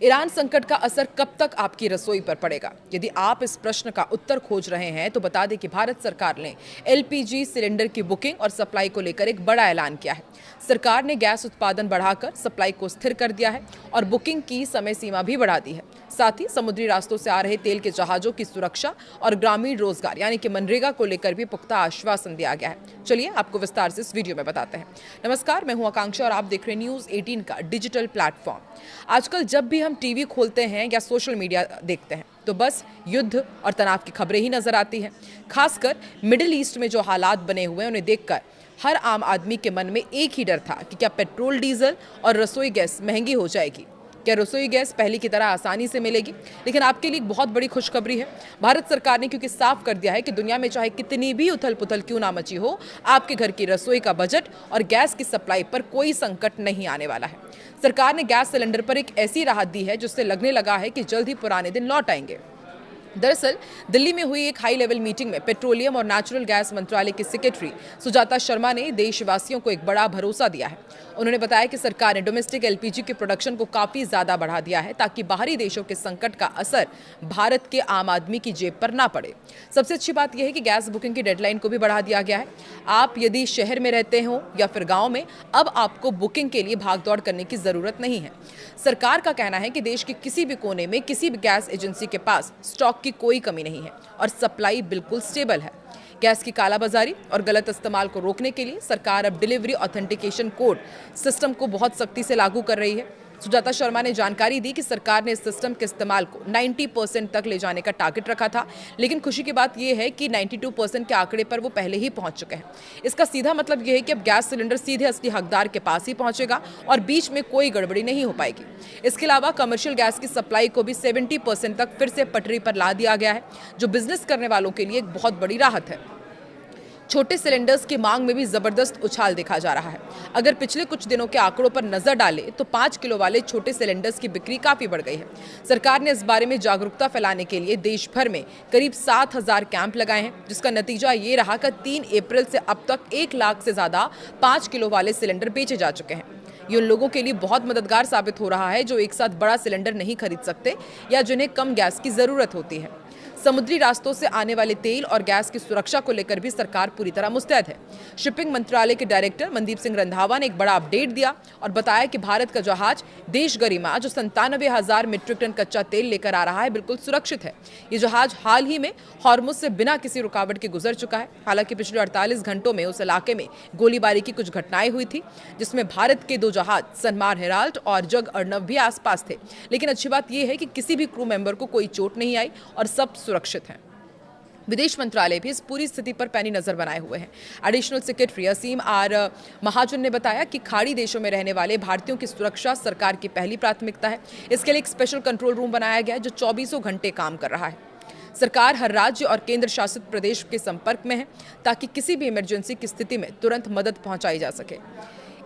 Iran संकट का असर कब तक आपकी रसोई पर पड़ेगा? यदि आप इस प्रश्न का उत्तर खोज रहे हैं तो बता दें कि भारत सरकार ने एलपीजी सिलेंडर की बुकिंग और सप्लाई को लेकर एक बड़ा ऐलान किया है। सरकार ने गैस उत्पादन बढ़ाकर सप्लाई को स्थिर कर दिया है और बुकिंग की समय सीमा भी बढ़ा दी है। साथ ही समुद्री रास्तों से आ रहे तेल के जहाजों की सुरक्षा और ग्रामीण रोजगार यानी कि मनरेगा को लेकर भी पुख्ता आश्वासन दिया गया है। चलिए आपको विस्तार से इस वीडियो में बताते हैं। नमस्कार, मैं हूं आकांक्षा और आप देख रहे हैं न्यूज़ 18 का डिजिटल प्लेटफॉर्म। आजकल जब भी हम टीवी खोलते हैं या सोशल मीडिया देखते हैं तो बस युद्ध और तनाव की खबरें ही नजर आती हैं। खासकर मिडिल ईस्ट में जो हालात बने हुए हैं उन्हें देखकर हर आम आदमी के मन में एक ही डर था कि क्या पेट्रोल, डीजल और रसोई गैस महंगी हो जाएगी। क्या रसोई गैस पहले की तरह आसानी से मिलेगी? लेकिन आपके लिए एक बहुत बड़ी खुशखबरी है। भारत सरकार ने क्योंकि साफ कर दिया है कि दुनिया में चाहे कितनी भी उथल पुथल क्यों ना मची हो, आपके घर की रसोई का बजट और गैस की सप्लाई पर कोई संकट नहीं आने वाला है। सरकार ने गैस सिलेंडर पर एक ऐसी राहत दी है जिससे लगने लगा है कि जल्द ही पुराने दिन लौट आएंगे। दरअसल दिल्ली में हुई एक हाई लेवल मीटिंग में पेट्रोलियम और नेचुरल गैस मंत्रालय की सेक्रेटरी सुजाता शर्मा ने देशवासियों को एक बड़ा भरोसा दिया है। उन्होंने बताया कि सरकार ने डोमेस्टिक एलपीजी के प्रोडक्शन को काफी ज्यादा बढ़ा दिया है ताकि बाहरी देशों के संकट का असर भारत के आम आदमी की जेब पर ना पड़े। सबसे अच्छी बात यह है कि गैस बुकिंग की डेडलाइन को भी बढ़ा दिया गया है। आप यदि शहर में रहते हो या फिर गाँव में, अब आपको बुकिंग के लिए भागदौड़ करने की जरूरत नहीं है। सरकार का कहना है कि देश के किसी भी कोने में किसी भी गैस एजेंसी के पास स्टॉक की कोई कमी नहीं है और सप्लाई बिल्कुल स्टेबल है। गैस की कालाबाजारी और गलत इस्तेमाल को रोकने के लिए सरकार अब डिलीवरी ऑथेंटिकेशन कोड सिस्टम को बहुत सख्ती से लागू कर रही है। सुजाता शर्मा ने जानकारी दी कि सरकार ने इस सिस्टम के इस्तेमाल को 90% तक ले जाने का टारगेट रखा था, लेकिन खुशी की बात यह है कि 92% के आंकड़े पर वो पहले ही पहुंच चुके हैं। इसका सीधा मतलब यह है कि अब गैस सिलेंडर सीधे असली हकदार के पास ही पहुंचेगा और बीच में कोई गड़बड़ी नहीं हो पाएगी। इसके अलावा कमर्शियल गैस की सप्लाई को भी 70% तक फिर से पटरी पर ला दिया गया है, जो बिजनेस करने वालों के लिए एक बहुत बड़ी राहत है। छोटे सिलेंडर्स की मांग में भी जबरदस्त उछाल देखा जा रहा है। अगर पिछले कुछ दिनों के आंकड़ों पर नजर डालें तो 5 किलो वाले छोटे सिलेंडर्स की बिक्री काफी बढ़ गई है। सरकार ने इस बारे में जागरूकता फैलाने के लिए देश भर में करीब 7,000 कैंप लगाए हैं, जिसका नतीजा ये रहा कि 3 अप्रैल से अब तक 1 लाख से ज्यादा 5 किलो वाले सिलेंडर बेचे जा चुके हैं। ये उन लोगों के लिए बहुत मददगार साबित हो रहा है जो एक साथ बड़ा सिलेंडर नहीं खरीद सकते या जिन्हें कम गैस की जरूरत होती है। समुद्री रास्तों से आने वाले तेल और गैस की सुरक्षा को लेकर भी सरकार पूरी तरह मुस्तैद है। शिपिंग मंत्रालय के डायरेक्टर मनदीप सिंह रंधावा ने एक बड़ा अपडेट दिया और बताया कि भारत का जहाज देश गरिमा जो 97,000 मीट्रिक टन कच्चा तेल लेकर आ रहा है, बिल्कुल सुरक्षित है। ये जहाज हाल ही में हॉर्मुज से बिना किसी रुकावट के गुजर चुका है। हालांकि पिछले 48 घंटों में उस इलाके में गोलीबारी की कुछ घटनाएं हुई थी, जिसमें भारत के 2 जहाज सनमार हेराल्ड और जग अर्नव भी आसपास थे। लेकिन अच्छी बात यह है कि किसी भी क्रू मेंबर को कोई चोट नहीं आई और सब सुरक्षित हैं। विदेश मंत्रालय भी इस पूरी स्थिति पर पैनी नजर बनाए हुए हैं। एडिशनल सेक्रेटरी असीम आर महाजन ने बताया कि खाड़ी देशों में रहने वाले भारतीयों की सुरक्षा सरकार की पहली प्राथमिकता है। इसके लिए एक स्पेशल कंट्रोल रूम बनाया गया है जो 24 घंटे काम कर रहा है। सरकार हर राज्य और केंद्र शासित प्रदेश के संपर्क में है ताकि किसी भी इमरजेंसी की स्थिति में तुरंत मदद पहुंचाई जा सके।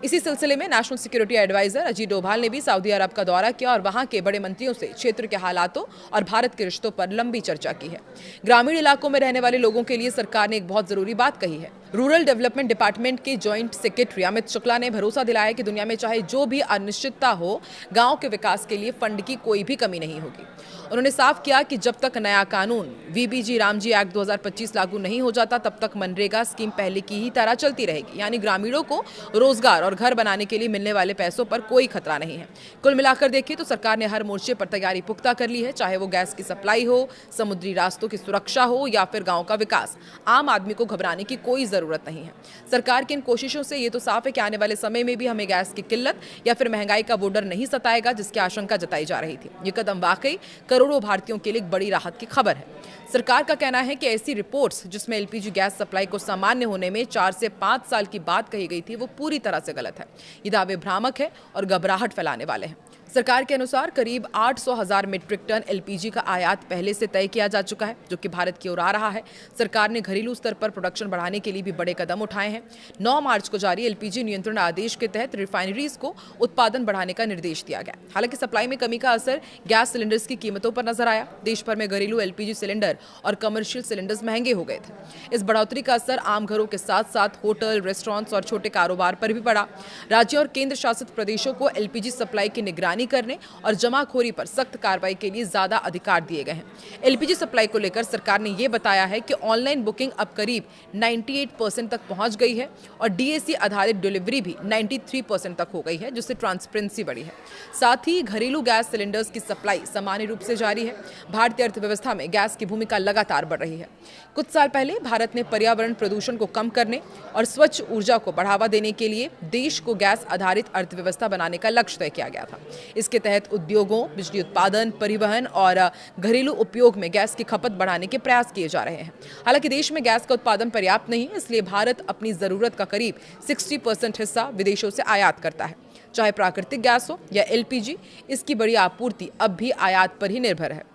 इसी सिलसिले में national security advisor Ajit Doval ने भी सऊदी अरब का दौरा किया और वहां के बड़े मंत्रियों से क्षेत्र के हालातों और भारत के रिश्तों पर लंबी चर्चा की है। ग्रामीण इलाकों में रहने वाले लोगों के लिए सरकार ने एक बहुत जरूरी बात कही है। रूरल डेवलपमेंट डिपार्टमेंट के जॉइंट सेक्रेटरी अमित शुक्ला ने भरोसा दिलाया कि दुनिया में चाहे जो भी अनिश्चितता हो, गांव के विकास के लिए फंड की कोई भी कमी नहीं होगी। उन्होंने साफ किया कि जब तक नया कानून वीबीजी रामजी एक्ट 2025 लागू नहीं हो जाता, तब तक मनरेगा स्कीम पहले की ही तरह चलती रहेगी, यानी ग्रामीणों को रोजगार और घर बनाने के लिए मिलने वाले पैसों पर कोई खतरा नहीं है। कुल मिलाकर देखिए तो सरकार ने हर मोर्चे पर तैयारी पुख्ता कर ली है, चाहे वो गैस की सप्लाई हो, समुद्री रास्तों की सुरक्षा हो या फिर गाँव का विकास। आम आदमी को घबराने की कोई जरूरत नहीं है। सरकार की इन कोशिशों से ये तो साफ है कि आने वाले समय में भी हमें गैस की किल्लत या फिर महंगाई का वो डर नहीं सताएगा जिसकी आशंका जताई जा रही थी। ये कदम वाकई करोड़ों भारतीयों के लिए एक बड़ी राहत की खबर है। सरकार का कहना है कि ऐसी रिपोर्ट्स जिसमें एलपीजी गैस सप्लाई को सामान्य होने में 4 से 5 साल की बात कही गई थी, वो पूरी तरह से गलत है। ये दावे भ्रामक है और घबराहट फैलाने वाले हैं। सरकार के अनुसार करीब 800,000 मीट्रिक टन एलपीजी का आयात पहले से तय किया जा चुका है, जो कि भारत की ओर आ रहा है। सरकार ने घरेलू स्तर पर प्रोडक्शन बढ़ाने के लिए भी बड़े कदम उठाए हैं। 9 मार्च को जारी एलपीजी नियंत्रण आदेश के तहत रिफाइनरीज को उत्पादन बढ़ाने का निर्देश दिया गया। हालांकि सप्लाई में कमी का असर गैस सिलेंडर्स की कीमतों पर नजर आया। देश भर में घरेलू एलपीजी सिलेंडर और कमर्शियल सिलेंडर्स महंगे हो गए थे। इस बढ़ोतरी का असर आम घरों के साथ साथ होटल, रेस्टोरेंट्स और छोटे कारोबार पर भी पड़ा। राज्यों और केंद्र शासित प्रदेशों को एलपीजी सप्लाई की निगरानी निगरानी करने और जमाखोरी पर सख्त कार्रवाई के लिए ज्यादा अधिकार दिए गए हैं। एलपीजी सप्लाई को लेकर सरकार ने यह बताया है कि ऑनलाइन बुकिंग अब करीब 98% तक पहुंच गई है और डीएसी आधारित डिलीवरी भी 93% तक हो गई है, जिससे ट्रांसपेरेंसी बढ़ी है। साथ ही घरेलू गैस सिलेंडर्स की सप्लाई सामान्य रूप से जारी है। भारतीय अर्थव्यवस्था में गैस की भूमिका लगातार बढ़ रही है। कुछ साल पहले भारत ने पर्यावरण प्रदूषण को कम करने और स्वच्छ ऊर्जा को बढ़ावा देने के लिए देश को गैस आधारित अर्थव्यवस्था बनाने का लक्ष्य तय किया गया था। इसके तहत उद्योगों, बिजली उत्पादन, परिवहन और घरेलू उपयोग में गैस की खपत बढ़ाने के प्रयास किए जा रहे हैं। हालांकि देश में गैस का उत्पादन पर्याप्त नहीं है, इसलिए भारत अपनी जरूरत का करीब 60% हिस्सा विदेशों से आयात करता है। चाहे प्राकृतिक गैस हो या एलपीजी, इसकी बड़ी आपूर्ति अब भी आयात पर ही निर्भर है।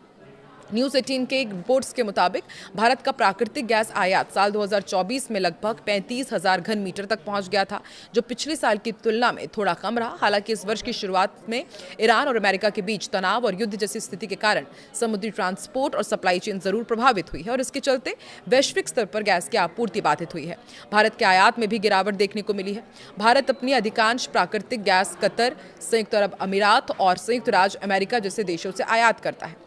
न्यूज़ 18 के रिपोर्ट्स के मुताबिक भारत का प्राकृतिक गैस आयात साल 2024 में लगभग 35,000 घन मीटर तक पहुंच गया था, जो पिछले साल की तुलना में थोड़ा कम रहा। हालांकि इस वर्ष की शुरुआत में ईरान और अमेरिका के बीच तनाव और युद्ध जैसी स्थिति के कारण समुद्री ट्रांसपोर्ट और सप्लाई चेन जरूर प्रभावित हुई है और इसके चलते वैश्विक स्तर पर गैस की आपूर्ति बाधित हुई है। भारत के आयात में भी गिरावट देखने को मिली है। भारत अपनी अधिकांश प्राकृतिक गैस कतर, संयुक्त अरब अमीरात और संयुक्त राज्य अमेरिका जैसे देशों से आयात करता है।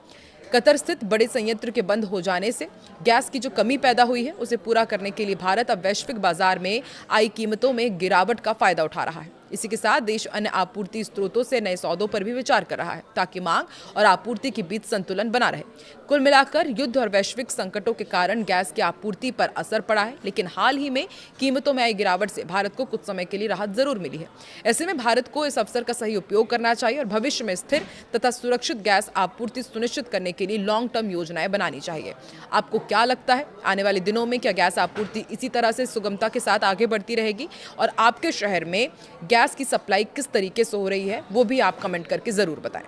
कतर स्थित बड़े संयंत्र के बंद हो जाने से गैस की जो कमी पैदा हुई है, उसे पूरा करने के लिए भारत अब वैश्विक बाजार में आई कीमतों में गिरावट का फायदा उठा रहा है। इसी के साथ देश अन्य आपूर्ति स्रोतों से नए सौदों पर भी विचार कर रहा है, ताकि मांग और आपूर्ति के बीच संतुलन बना रहे। कुल मिलाकर युद्ध और वैश्विक संकटों के कारण गैस की आपूर्ति पर असर पड़ा है, लेकिन हाल ही में कीमतों में आई गिरावट से भारत को कुछ समय के लिए राहत जरूर मिली है। ऐसे में भारत को इस अवसर का सही उपयोग करना चाहिए और भविष्य में स्थिर तथा सुरक्षित गैस आपूर्ति सुनिश्चित करने के लिए लॉन्ग टर्म योजनाएं बनानी चाहिए। आपको क्या लगता है, आने वाले दिनों में क्या गैस आपूर्ति इसी तरह से सुगमता के साथ आगे बढ़ती रहेगी और आपके शहर में गैस की सप्लाई किस तरीके से हो रही है, वो भी आप कमेंट करके जरूर बताएं।